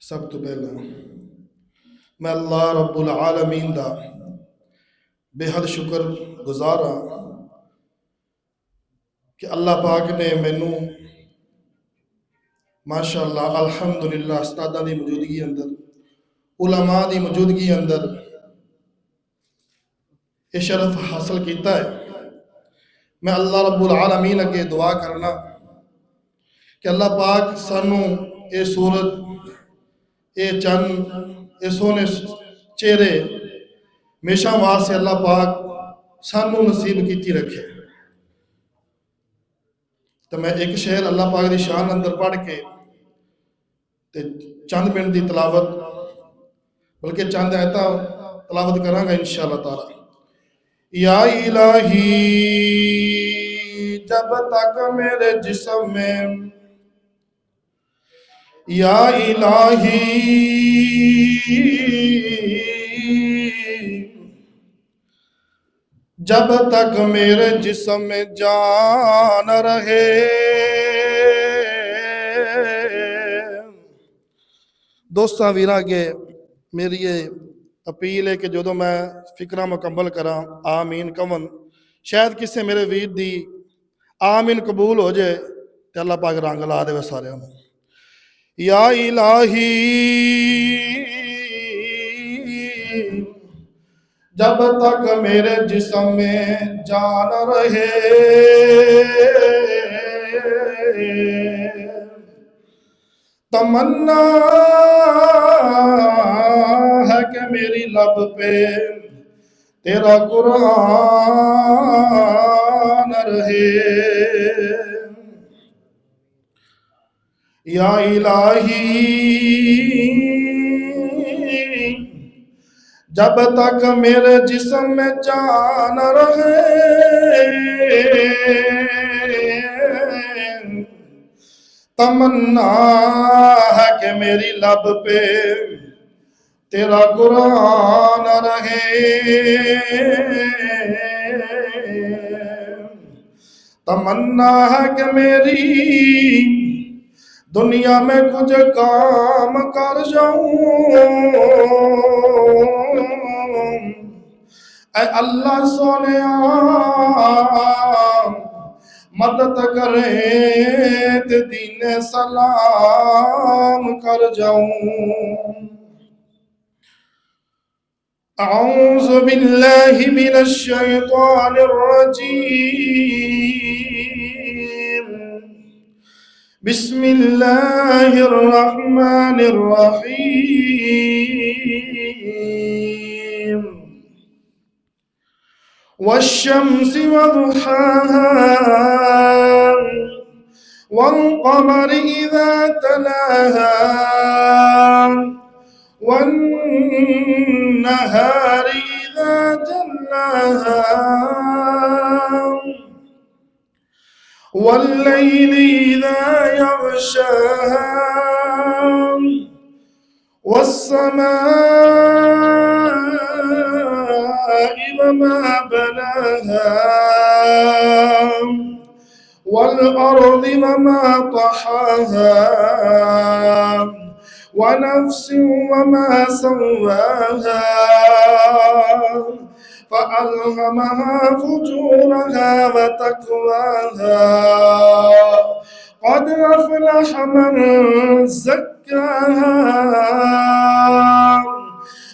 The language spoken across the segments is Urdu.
سب تو پہلا میں اللہ رب العالمین دا بے حد شکر گزار ہاں کہ اللہ پاک نے مینوں ماشاءاللہ الحمدللہ استادہ دی موجودگی اندر علماء دی موجودگی اندر یہ شرف حاصل کیتا ہے۔ میں اللہ رب العالمین اگے دعا کرنا کہ اللہ پاک سانو اے سورج اے چند اے سونے چہرے ہمیشہ واسطے اللہ پاک سانو نصیب کیتی رکھے۔ تو میں ایک شعر اللہ پاک دی شان اندر پڑھ کے تے چند منٹ دی تلاوت بلکہ چند آیتاں تلاوت کراں گا انشاءاللہ تعالی۔ یا الہی جب تک میرے جسم میں، یا الہی جب تک میرے جسم میں جان رہے، دوستاں ویراں کے میری یہ اپیل ہے کہ جدو میں فکرہ مکمل کراں آمین کون شاید کسے میرے ویر دی آمین قبول ہو جائے تو اللہ پاک رنگ لا دے سارے ہوں۔ یا الہی جب تک میرے جسم میں جان رہے، تمنا ہے کہ میری لب پہ تیرا قرآن رہے۔ یا الہی جب تک میرے جسم میں جان رہے، تمنا ہے کہ میری لب پہ تیرا قرآن رہے، تمنا ہے کہ میری دنیا میں کچھ کام کر جاؤں، اے اللہ سونیا مدد کرے تے دین سلام کر جاؤں۔ اعوذ باللہ من الشیطان الرجیم، بسم اللہ الرحمن الرحیم۔ والشمس وضحاها والقمر إذا تلاها والنهار إذا جلاها والليل إذا يغشاها والسماء وما بناها والأرض وما طحاها ونفس وما سواها فألهمها فجورها وتقواها قد أفلح من زكاها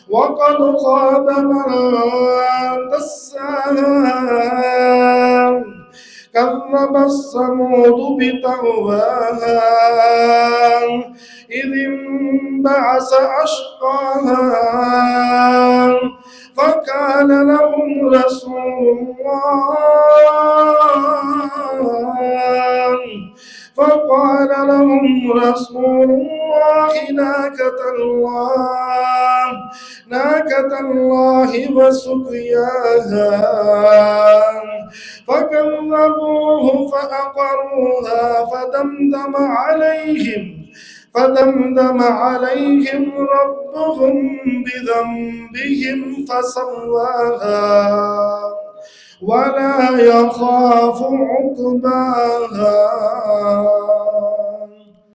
وقد خاب من دساها كذبت ثمود بطغواها إذ انبعث أشقاها فقال لهم رسول الله ناقة الله وسقياها فكذبوه فعقروها فدمدم عليهم ربهم بذنبهم فسواها ولا يخاف عقباها۔